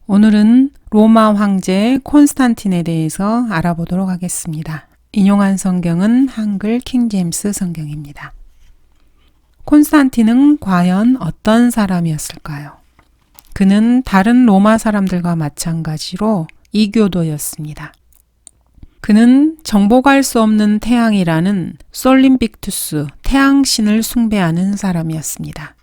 오늘은 로마 황제 콘스탄틴에 대해서 알아보도록 하겠습니다. 인용한 성경은 한글 킹제임스 성경입니다. 콘스탄틴은 과연 어떤 사람이었을까요? 그는 다른 로마 사람들과 마찬가지로 이교도였습니다. 그는 정복할 수 없는 태양이라는 솔림빅투스, 태양신을 숭배하는 사람이었습니다.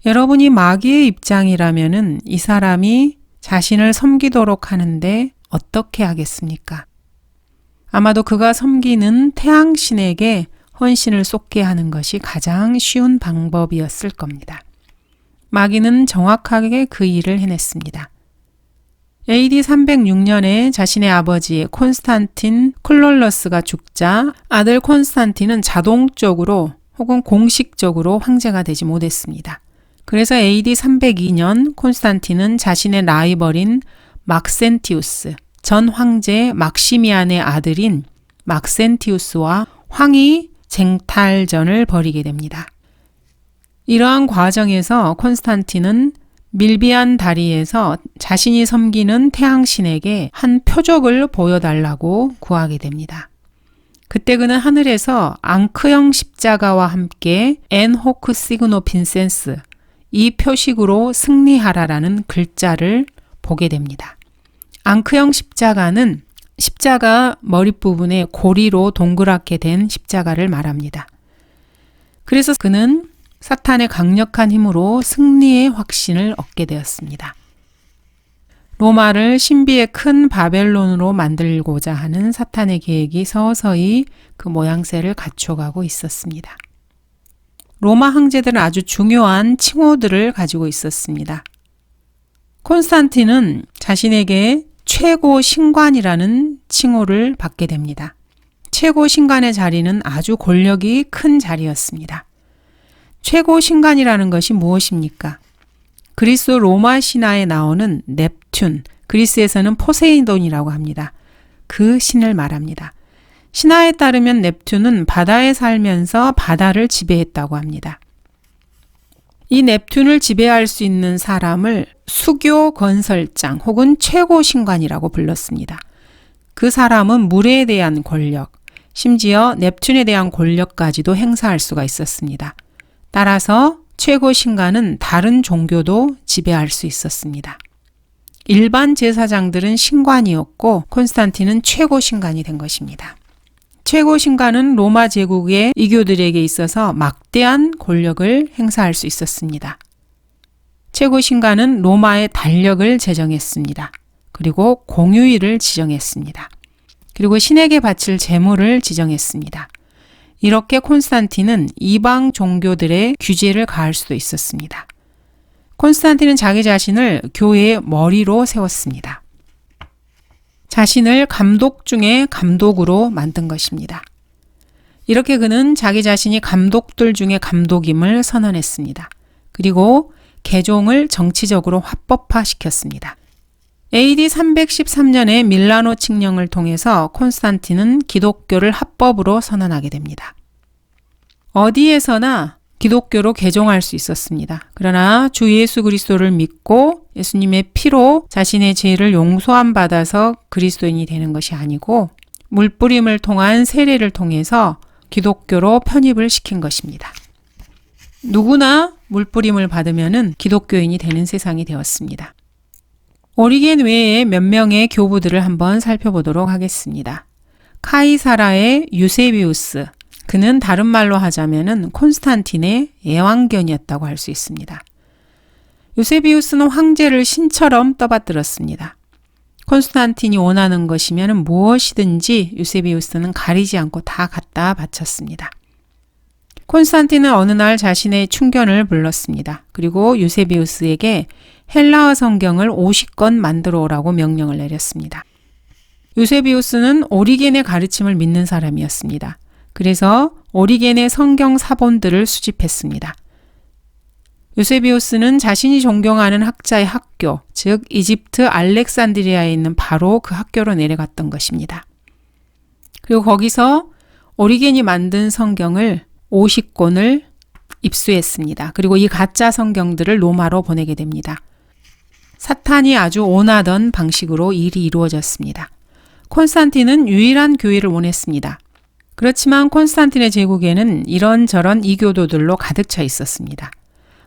여러분이 마귀의 입장이라면은 이 사람이 자신을 섬기도록 하는데 어떻게 하겠습니까? 아마도 그가 섬기는 태양신에게 헌신을 쏟게 하는 것이 가장 쉬운 방법이었을 겁니다. 마귀는 정확하게 그 일을 해냈습니다. AD 306년에 자신의 아버지 콘스탄틴 클롤러스가 죽자 아들 콘스탄틴은 자동적으로 혹은 공식적으로 황제가 되지 못했습니다. 그래서 AD 302년 콘스탄틴은 자신의 라이벌인 막센티우스, 전 황제 막시미안의 아들인 막센티우스와 황위 쟁탈전을 벌이게 됩니다. 이러한 과정에서 콘스탄틴은 밀비안 다리에서 자신이 섬기는 태양신에게 한 표적을 보여달라고 구하게 됩니다. 그때 그는 하늘에서 앙크형 십자가와 함께 엔 호크 시그노 빈센스, 이 표식으로 승리하라라는 글자를 보게 됩니다. 앙크형 십자가는 십자가 머릿부분에 고리로 동그랗게 된 십자가를 말합니다. 그래서 그는 사탄의 강력한 힘으로 승리의 확신을 얻게 되었습니다. 로마를 신비의 큰 바벨론으로 만들고자 하는 사탄의 계획이 서서히 그 모양새를 갖춰가고 있었습니다. 로마 황제들은 아주 중요한 칭호들을 가지고 있었습니다. 콘스탄틴은 자신에게 최고 신관이라는 칭호를 받게 됩니다. 최고 신관의 자리는 아주 권력이 큰 자리였습니다. 최고 신관이라는 것이 무엇입니까? 그리스 로마 신화에 나오는 넵튠, 그리스에서는 포세이돈이라고 합니다. 그 신을 말합니다. 신화에 따르면 넵튠은 바다에 살면서 바다를 지배했다고 합니다. 이 넵튠을 지배할 수 있는 사람을 수교 건설장 혹은 최고 신관이라고 불렀습니다. 그 사람은 물에 대한 권력, 심지어 넵튠에 대한 권력까지도 행사할 수가 있었습니다. 따라서 최고 신관은 다른 종교도 지배할 수 있었습니다. 일반 제사장들은 신관이었고 콘스탄틴은 최고 신관이 된 것입니다. 최고 신관은 로마 제국의 이교들에게 있어서 막대한 권력을 행사할 수 있었습니다. 최고 신관은 로마의 달력을 제정했습니다. 그리고 공휴일을 지정했습니다. 그리고 신에게 바칠 제물을 지정했습니다. 이렇게 콘스탄틴은 이방 종교들의 규제를 가할 수도 있었습니다. 콘스탄틴은 자기 자신을 교회의 머리로 세웠습니다. 자신을 감독 중에 감독으로 만든 것입니다. 이렇게 그는 자기 자신이 감독들 중에 감독임을 선언했습니다. 그리고 개종을 정치적으로 합법화시켰습니다. AD 313년에 밀라노 칙령을 통해서 콘스탄틴은 기독교를 합법으로 선언하게 됩니다. 어디에서나 기독교로 개종할 수 있었습니다. 그러나 주 예수 그리스도를 믿고 예수님의 피로 자신의 죄를 용서함 받아서 그리스도인이 되는 것이 아니고 물뿌림을 통한 세례를 통해서 기독교로 편입을 시킨 것입니다. 누구나 물뿌림을 받으면은 기독교인이 되는 세상이 되었습니다. 오리겐 외에 몇 명의 교부들을 한번 살펴보도록 하겠습니다. 카이사라의 유세비우스, 그는 다른 말로 하자면은 콘스탄틴의 애완견이었다고 할 수 있습니다. 유세비우스는 황제를 신처럼 떠받들었습니다. 콘스탄틴이 원하는 것이면 무엇이든지 유세비우스는 가리지 않고 다 갖다 바쳤습니다. 콘스탄틴은 어느 날 자신의 충견을 불렀습니다. 그리고 유세비우스에게 헬라어 성경을 50권 만들어 오라고 명령을 내렸습니다. 유세비우스는 오리겐의 가르침을 믿는 사람이었습니다. 그래서 오리겐의 성경 사본들을 수집했습니다. 유세비우스는 자신이 존경하는 학자의 학교, 즉 이집트 알렉산드리아에 있는 바로 그 학교로 내려갔던 것입니다. 그리고 거기서 오리겐이 만든 성경을 50권을 입수했습니다. 그리고 이 가짜 성경들을 로마로 보내게 됩니다. 사탄이 아주 원하던 방식으로 일이 이루어졌습니다. 콘스탄틴은 유일한 교회를 원했습니다. 그렇지만 콘스탄틴의 제국에는 이런저런 이교도들로 가득 차 있었습니다.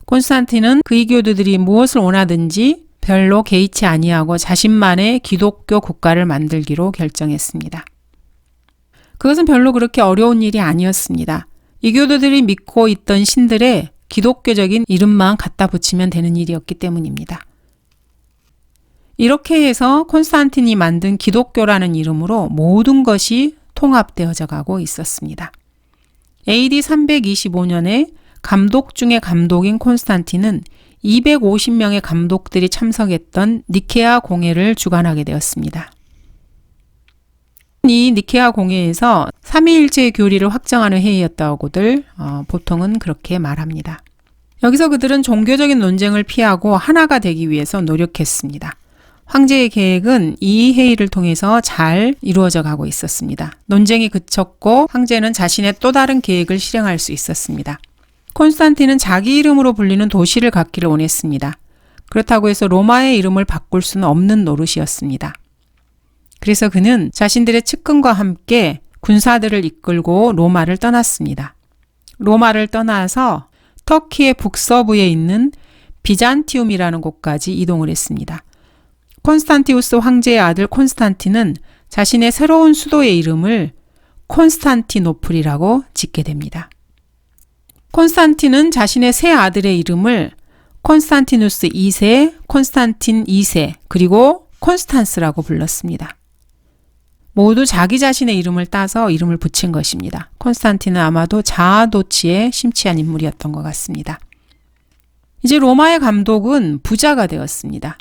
콘스탄틴은 그 이교도들이 무엇을 원하든지 별로 개의치 아니하고 자신만의 기독교 국가를 만들기로 결정했습니다. 그것은 별로 그렇게 어려운 일이 아니었습니다. 이교도들이 믿고 있던 신들의 기독교적인 이름만 갖다 붙이면 되는 일이었기 때문입니다. 이렇게 해서 콘스탄틴이 만든 기독교라는 이름으로 모든 것이 통합되어져 가고 있었습니다. AD 325년에 감독 중의 감독인 콘스탄틴은 250명의 감독들이 참석했던 니케아 공회를 주관하게 되었습니다. 이 니케아 공회에서 삼위일체의 교리를 확정하는 회의였다고들 보통은 그렇게 말합니다. 여기서 그들은 종교적인 논쟁을 피하고 하나가 되기 위해서 노력했습니다. 황제의 계획은 이 회의를 통해서 잘 이루어져 가고 있었습니다. 논쟁이 그쳤고 황제는 자신의 또 다른 계획을 실행할 수 있었습니다. 콘스탄틴은 자기 이름으로 불리는 도시를 갖기를 원했습니다. 그렇다고 해서 로마의 이름을 바꿀 수는 없는 노릇이었습니다. 그래서 그는 자신들의 측근과 함께 군사들을 이끌고 로마를 떠났습니다. 로마를 떠나서 터키의 북서부에 있는 비잔티움이라는 곳까지 이동을 했습니다. 콘스탄티우스 황제의 아들 콘스탄틴은 자신의 새로운 수도의 이름을 콘스탄티노플이라고 짓게 됩니다. 콘스탄틴은 자신의 세 아들의 이름을 콘스탄티누스 2세, 콘스탄틴 2세, 그리고 콘스탄스라고 불렀습니다. 모두 자기 자신의 이름을 따서 이름을 붙인 것입니다. 콘스탄틴은 아마도 자아도취에 심취한 인물이었던 것 같습니다. 이제 로마의 감독은 부자가 되었습니다.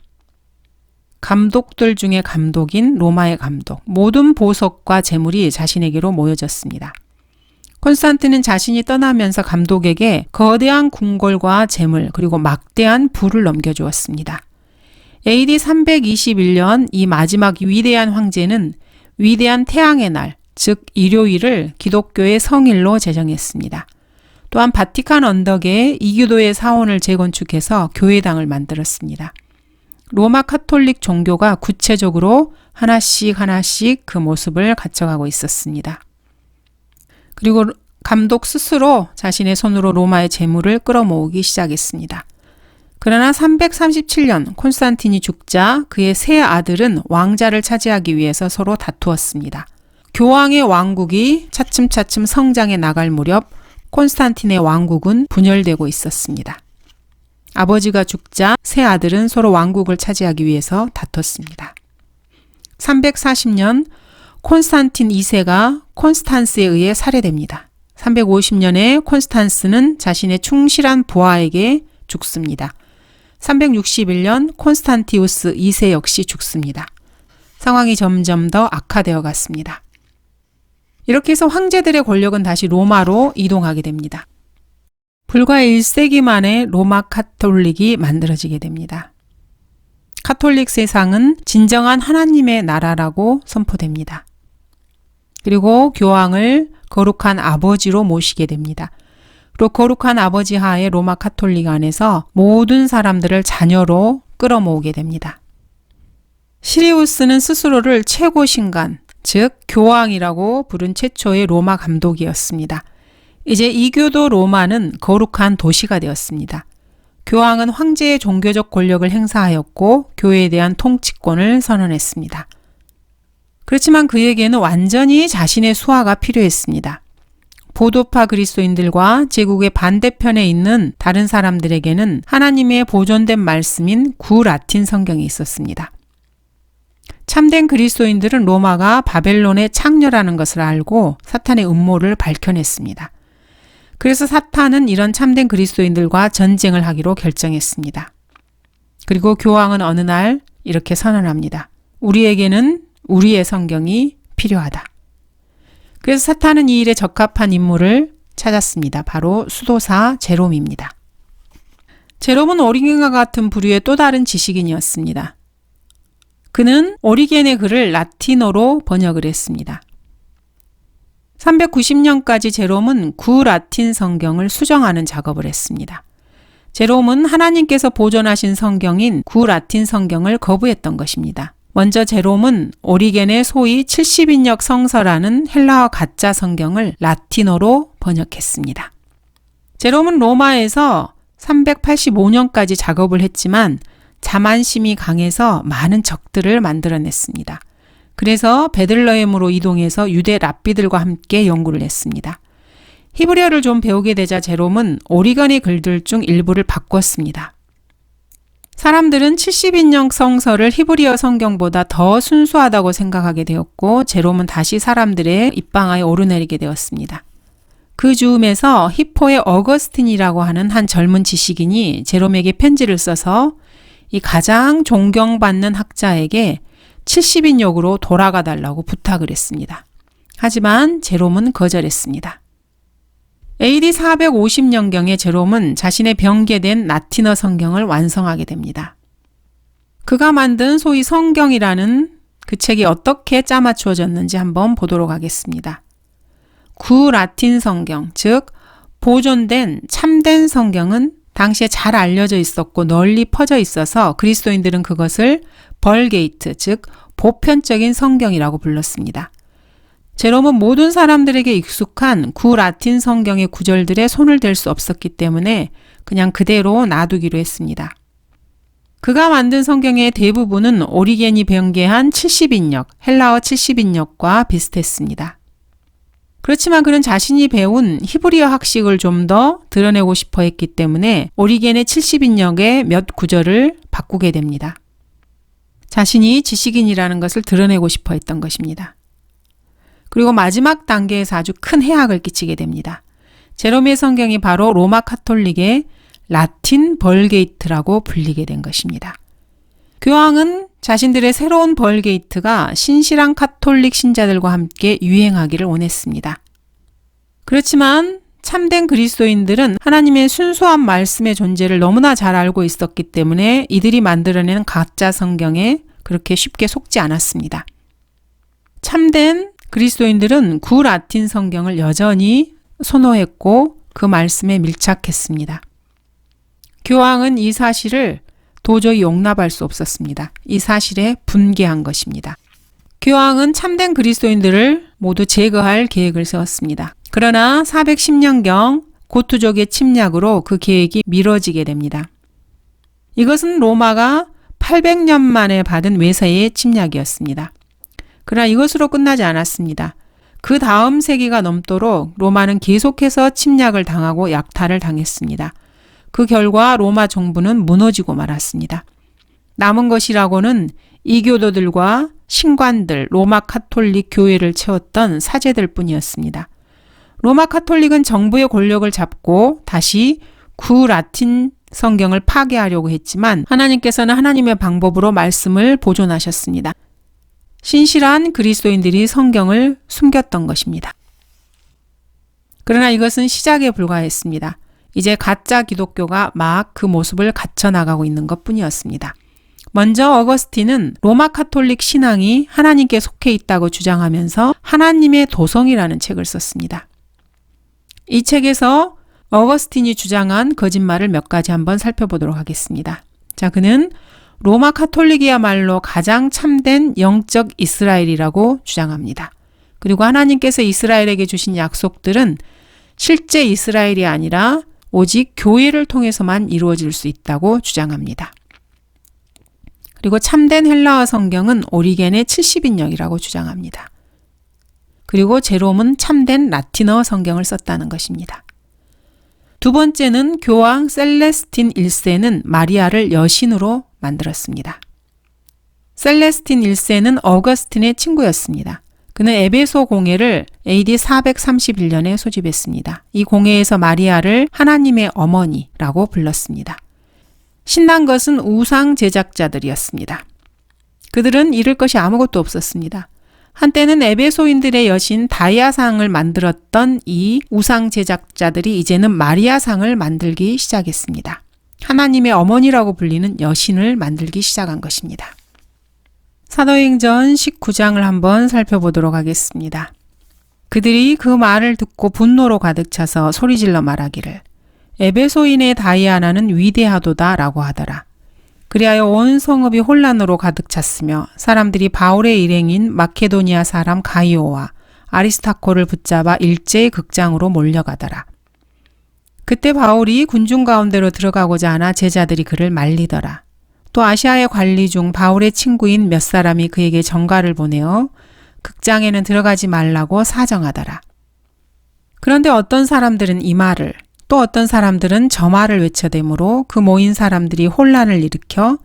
감독들 중에 감독인 로마의 감독, 모든 보석과 재물이 자신에게로 모여졌습니다. 콘스탄틴은 자신이 떠나면서 감독에게 거대한 궁궐과 재물 그리고 막대한 부를 넘겨주었습니다. AD 321년 이 마지막 위대한 황제는 위대한 태양의 날, 즉 일요일을 기독교의 성일로 제정했습니다. 또한 바티칸 언덕에 이교도의 사원을 재건축해서 교회당을 만들었습니다. 로마 카톨릭 종교가 구체적으로 하나씩 그 모습을 갖춰가고 있었습니다. 그리고 감독 스스로 자신의 손으로 로마의 재물을 끌어모으기 시작했습니다. 그러나 337년 콘스탄틴이 죽자 그의 세 아들은 왕자를 차지하기 위해서 서로 다투었습니다. 교황의 왕국이 차츰차츰 성장해 나갈 무렵 콘스탄틴의 왕국은 분열되고 있었습니다. 아버지가 죽자 세 아들은 서로 왕국을 차지하기 위해서 다퉜습니다. 340년 콘스탄틴 2세가 콘스탄스에 의해 살해됩니다. 350년에 콘스탄스는 자신의 충실한 부하에게 죽습니다. 361년 콘스탄티우스 2세 역시 죽습니다. 상황이 점점 더 악화되어 갔습니다. 이렇게 해서 황제들의 권력은 다시 로마로 이동하게 됩니다. 불과 1세기 만에 로마 카톨릭이 만들어지게 됩니다. 카톨릭 세상은 진정한 하나님의 나라라고 선포됩니다. 그리고 교황을 거룩한 아버지로 모시게 됩니다. 그리고 거룩한 아버지 하에 로마 카톨릭 안에서 모든 사람들을 자녀로 끌어모으게 됩니다. 시리우스는 스스로를 최고 신관, 즉 교황이라고 부른 최초의 로마 감독이었습니다. 이제 이교도 로마는 거룩한 도시가 되었습니다. 교황은 황제의 종교적 권력을 행사하였고 교회에 대한 통치권을 선언했습니다. 그렇지만 그에게는 완전히 자신의 수하가 필요했습니다. 보도파 그리스도인들과 제국의 반대편에 있는 다른 사람들에게는 하나님의 보존된 말씀인 구라틴 성경이 있었습니다. 참된 그리스도인들은 로마가 바벨론의 창녀라는 것을 알고 사탄의 음모를 밝혀냈습니다. 그래서 사탄은 이런 참된 그리스도인들과 전쟁을 하기로 결정했습니다. 그리고 교황은 어느 날 이렇게 선언합니다. 우리에게는 우리의 성경이 필요하다. 그래서 사탄은 이 일에 적합한 인물을 찾았습니다. 바로 수도사 제롬입니다. 제롬은 오리겐과 같은 부류의 또 다른 지식인이었습니다. 그는 오리겐의 글을 라틴어로 번역을 했습니다. 390년까지 제롬은 구라틴 성경을 수정하는 작업을 했습니다. 제롬은 하나님께서 보존하신 성경인 구라틴 성경을 거부했던 것입니다. 먼저 제롬은 오리겐의 소위 70인역 성서라는 헬라어 가짜 성경을 라틴어로 번역했습니다. 제롬은 로마에서 385년까지 작업을 했지만 자만심이 강해서 많은 적들을 만들어냈습니다. 그래서 베들레헴으로 이동해서 유대 랍비들과 함께 연구를 했습니다. 히브리어를 좀 배우게 되자 제롬은 오리건의 글들 중 일부를 바꿨습니다. 사람들은 70인역 성서를 히브리어 성경보다 더 순수하다고 생각하게 되었고 제롬은 다시 사람들의 입방아에 오르내리게 되었습니다. 그 즈음에서 히포의 어거스틴이라고 하는 한 젊은 지식인이 제롬에게 편지를 써서 이 가장 존경받는 학자에게 70인역으로 돌아가 달라고 부탁을 했습니다. 하지만 제롬은 거절했습니다. AD 450년경에 제롬은 자신의 변개된 라틴어 성경을 완성하게 됩니다. 그가 만든 소위 성경이라는 그 책이 어떻게 짜맞추어졌는지 한번 보도록 하겠습니다. 구라틴 성경, 즉 보존된 참된 성경은 당시에 잘 알려져 있었고 널리 퍼져 있어서 그리스도인들은 그것을 벌게이트, 즉 보편적인 성경이라고 불렀습니다. 제롬은 모든 사람들에게 익숙한 구라틴 성경의 구절들에 손을 댈 수 없었기 때문에 그냥 그대로 놔두기로 했습니다. 그가 만든 성경의 대부분은 오리겐이 변개한 70인역, 헬라어 70인역과 비슷했습니다. 그렇지만 그는 자신이 배운 히브리어 학식을 좀 더 드러내고 싶어 했기 때문에 오리겐의 70인역의 몇 구절을 바꾸게 됩니다. 자신이 지식인이라는 것을 드러내고 싶어 했던 것입니다. 그리고 마지막 단계에서 아주 큰 해악을 끼치게 됩니다. 제롬의 성경이 바로 로마 카톨릭의 라틴 벌게이트라고 불리게 된 것입니다. 교황은 자신들의 새로운 벌게이트가 신실한 카톨릭 신자들과 함께 유행하기를 원했습니다. 그렇지만 참된 그리스도인들은 하나님의 순수한 말씀의 존재를 너무나 잘 알고 있었기 때문에 이들이 만들어낸 가짜 성경에 그렇게 쉽게 속지 않았습니다. 참된 그리스도인들은 구라틴 성경을 여전히 선호했고 그 말씀에 밀착했습니다. 교황은 이 사실을 도저히 용납할 수 없었습니다. 이 사실에 분개한 것입니다. 교황은 참된 그리스도인들을 모두 제거할 계획을 세웠습니다. 그러나 410년경 고투족의 침략으로 그 계획이 미뤄지게 됩니다. 이것은 로마가 800년 만에 받은 외세의 침략이었습니다. 그러나 이것으로 끝나지 않았습니다. 그 다음 세기가 넘도록 로마는 계속해서 침략을 당하고 약탈을 당했습니다. 그 결과 로마 정부는 무너지고 말았습니다. 남은 것이라고는 이교도들과 신관들, 로마 카톨릭 교회를 채웠던 사제들 뿐이었습니다. 로마 카톨릭은 정부의 권력을 잡고 다시 구라틴 성경을 파괴하려고 했지만 하나님께서는 하나님의 방법으로 말씀을 보존하셨습니다. 신실한 그리스도인들이 성경을 숨겼던 것입니다. 그러나 이것은 시작에 불과했습니다. 이제 가짜 기독교가 막 그 모습을 갖춰나가고 있는 것뿐이었습니다. 먼저 어거스틴은 로마 카톨릭 신앙이 하나님께 속해 있다고 주장하면서 하나님의 도성이라는 책을 썼습니다. 이 책에서 어거스틴이 주장한 거짓말을 몇 가지 한번 살펴보도록 하겠습니다. 자, 그는 로마 카톨릭이야말로 가장 참된 영적 이스라엘이라고 주장합니다. 그리고 하나님께서 이스라엘에게 주신 약속들은 실제 이스라엘이 아니라 오직 교회를 통해서만 이루어질 수 있다고 주장합니다. 그리고 참된 헬라어 성경은 오리겐의 70인역이라고 주장합니다. 그리고 제롬은 참된 라틴어 성경을 썼다는 것입니다. 두 번째는 교황 셀레스틴 1세는 마리아를 여신으로 만들었습니다. 셀레스틴 1세는 어거스틴의 친구였습니다. 그는 에베소 공회를 AD 431년에 소집했습니다. 이 공회에서 마리아를 하나님의 어머니라고 불렀습니다. 신난 것은 우상 제작자들이었습니다. 그들은 잃을 것이 아무것도 없었습니다. 한때는 에베소인들의 여신 다이아상을 만들었던 이 우상 제작자들이 이제는 마리아상을 만들기 시작했습니다. 하나님의 어머니라고 불리는 여신을 만들기 시작한 것입니다. 사도행전 19장을 한번 살펴보도록 하겠습니다. 그들이 그 말을 듣고 분노로 가득 차서 소리질러 말하기를 에베소인의 다이아나는 위대하도다 라고 하더라. 그리하여 온 성읍이 혼란으로 가득 찼으며 사람들이 바울의 일행인 마케도니아 사람 가이오와 아리스타코를 붙잡아 일제히 극장으로 몰려가더라. 그때 바울이 군중 가운데로 들어가고자 하나 제자들이 그를 말리더라. 또 아시아에 관리 중 바울의 친구인 몇 사람이 그에게 전가를 보내어 극장에는 들어가지 말라고 사정하더라. 그런데 어떤 사람들은 이 말을, 또 어떤 사람들은 저 말을 외쳐대므로 그 모인 사람들이 혼란을 일으켜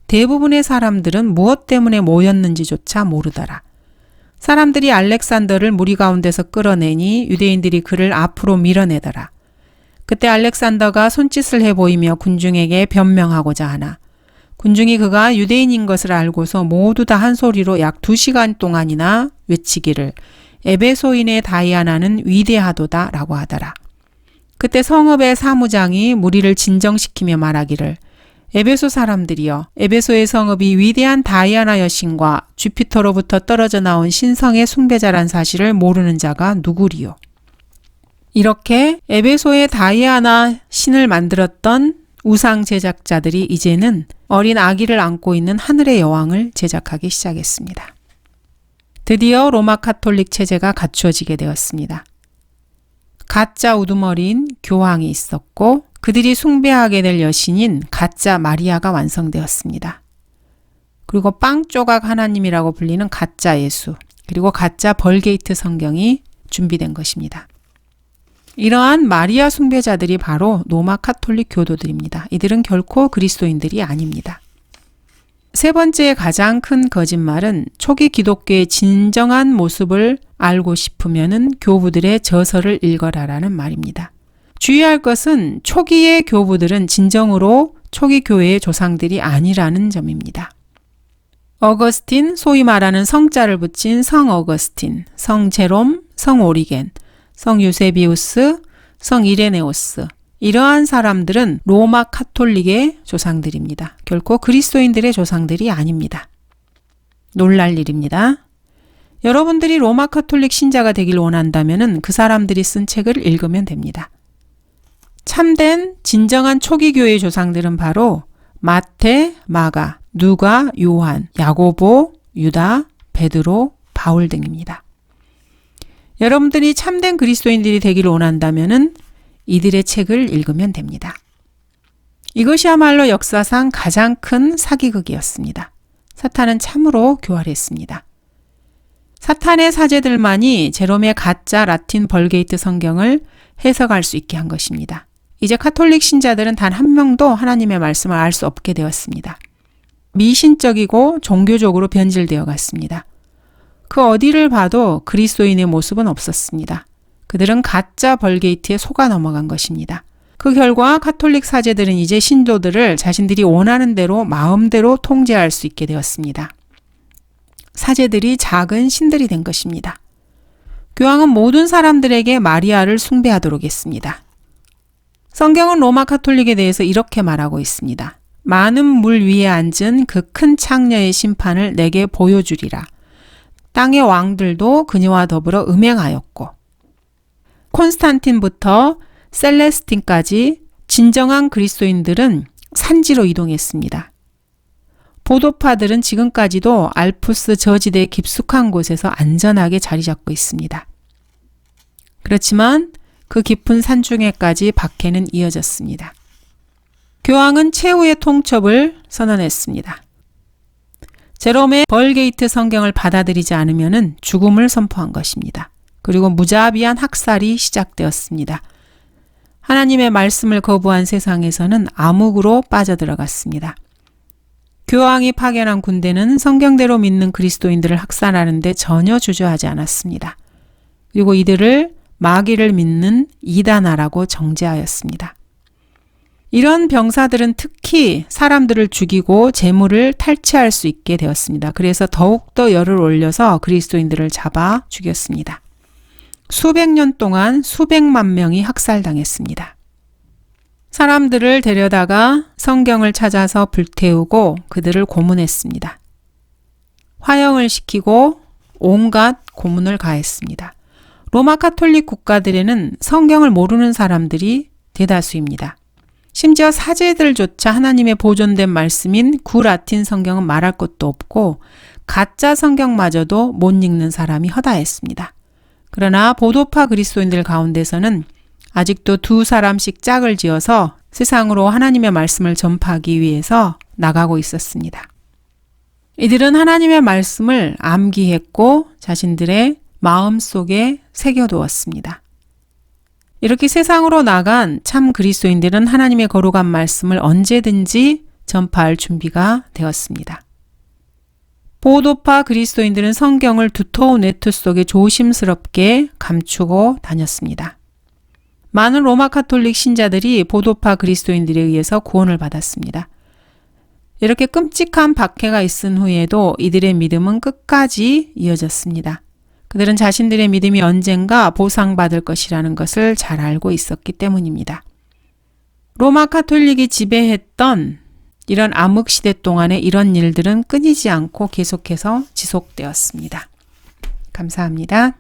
대부분의 사람들은 무엇 때문에 모였는지조차 모르더라. 사람들이 알렉산더를 무리 가운데서 끌어내니 유대인들이 그를 앞으로 밀어내더라. 그때 알렉산더가 손짓을 해 보이며 군중에게 변명하고자 하나 군중이 그가 유대인인 것을 알고서 모두 다 한 소리로 약 2시간 동안이나 외치기를 에베소인의 다이아나는 위대하도다 라고 하더라. 그때 성읍의 사무장이 무리를 진정시키며 말하기를 에베소 사람들이여, 에베소의 성읍이 위대한 다이아나 여신과 주피터로부터 떨어져 나온 신성의 숭배자란 사실을 모르는 자가 누구리요. 이렇게 에베소의 다이아나 신을 만들었던 우상 제작자들이 이제는 어린 아기를 안고 있는 하늘의 여왕을 제작하기 시작했습니다. 드디어 로마 카톨릭 체제가 갖추어지게 되었습니다. 가짜 우두머리인 교황이 있었고 그들이 숭배하게 될 여신인 가짜 마리아가 완성되었습니다. 그리고 빵 조각 하나님이라고 불리는 가짜 예수, 그리고 가짜 벌게이트 성경이 준비된 것입니다. 이러한 마리아 숭배자들이 바로 로마 카톨릭 교도들입니다. 이들은 결코 그리스도인들이 아닙니다. 세 번째 가장 큰 거짓말은 초기 기독교의 진정한 모습을 알고 싶으면은 교부들의 저서를 읽어라라는 말입니다. 주의할 것은 초기의 교부들은 진정으로 초기 교회의 조상들이 아니라는 점입니다. 어거스틴, 소위 말하는 성자를 붙인 성 어거스틴, 성 제롬, 성 오리겐, 성 유세비우스, 성 이레네오스, 이러한 사람들은 로마 카톨릭의 조상들입니다. 결코 그리스도인들의 조상들이 아닙니다. 놀랄 일입니다. 여러분들이 로마 카톨릭 신자가 되길 원한다면 그 사람들이 쓴 책을 읽으면 됩니다. 참된 진정한 초기 교회의 조상들은 바로 마태, 마가, 누가, 요한, 야고보, 유다, 베드로, 바울 등입니다. 여러분들이 참된 그리스도인들이 되기를 원한다면 이들의 책을 읽으면 됩니다. 이것이야말로 역사상 가장 큰 사기극이었습니다. 사탄은 참으로 교활했습니다. 사탄의 사제들만이 제롬의 가짜 라틴 벌게이트 성경을 해석할 수 있게 한 것입니다. 이제 카톨릭 신자들은 단 한 명도 하나님의 말씀을 알 수 없게 되었습니다. 미신적이고 종교적으로 변질되어 갔습니다. 그 어디를 봐도 그리스도인의 모습은 없었습니다. 그들은 가짜 벌게이트에 속아 넘어간 것입니다. 그 결과 카톨릭 사제들은 이제 신도들을 자신들이 원하는 대로 마음대로 통제할 수 있게 되었습니다. 사제들이 작은 신들이 된 것입니다. 교황은 모든 사람들에게 마리아를 숭배하도록 했습니다. 성경은 로마 카톨릭에 대해서 이렇게 말하고 있습니다. 많은 물 위에 앉은 그 큰 창녀의 심판을 내게 보여주리라. 땅의 왕들도 그녀와 더불어 음행하였고 콘스탄틴부터 셀레스틴까지 진정한 그리스도인들은 산지로 이동했습니다. 보도파들은 지금까지도 알프스 저지대 깊숙한 곳에서 안전하게 자리 잡고 있습니다. 그렇지만 그 깊은 산중에까지 박해는 이어졌습니다. 교황은 최후의 통첩을 선언했습니다. 제롬의 벌게이트 성경을 받아들이지 않으면 죽음을 선포한 것입니다. 그리고 무자비한 학살이 시작되었습니다. 하나님의 말씀을 거부한 세상에서는 암흑으로 빠져들어갔습니다. 교황이 파견한 군대는 성경대로 믿는 그리스도인들을 학살하는데 전혀 주저하지 않았습니다. 그리고 이들을 마귀를 믿는 이단아라고 정죄하였습니다. 이런 병사들은 특히 사람들을 죽이고 재물을 탈취할 수 있게 되었습니다. 그래서 더욱더 열을 올려서 그리스도인들을 잡아 죽였습니다. 수백 년 동안 수백만 명이 학살당했습니다. 사람들을 데려다가 성경을 찾아서 불태우고 그들을 고문했습니다. 화형을 시키고 온갖 고문을 가했습니다. 로마 카톨릭 국가들에는 성경을 모르는 사람들이 대다수입니다. 심지어 사제들조차 하나님의 보존된 말씀인 구라틴 성경은 말할 것도 없고 가짜 성경마저도 못 읽는 사람이 허다했습니다. 그러나 보도파 그리스도인들 가운데서는 아직도 2사람씩 짝을 지어서 세상으로 하나님의 말씀을 전파하기 위해서 나가고 있었습니다. 이들은 하나님의 말씀을 암기했고 자신들의 마음속에 새겨두었습니다. 이렇게 세상으로 나간 참 그리스도인들은 하나님의 거룩한 말씀을 언제든지 전파할 준비가 되었습니다. 보도파 그리스도인들은 성경을 두터운 외투 속에 조심스럽게 감추고 다녔습니다. 많은 로마 카톨릭 신자들이 보도파 그리스도인들에 의해서 구원을 받았습니다. 이렇게 끔찍한 박해가 있은 후에도 이들의 믿음은 끝까지 이어졌습니다. 그들은 자신들의 믿음이 언젠가 보상받을 것이라는 것을 잘 알고 있었기 때문입니다. 로마 카톨릭이 지배했던 이런 암흑시대 동안에 이런 일들은 끊이지 않고 계속해서 지속되었습니다. 감사합니다.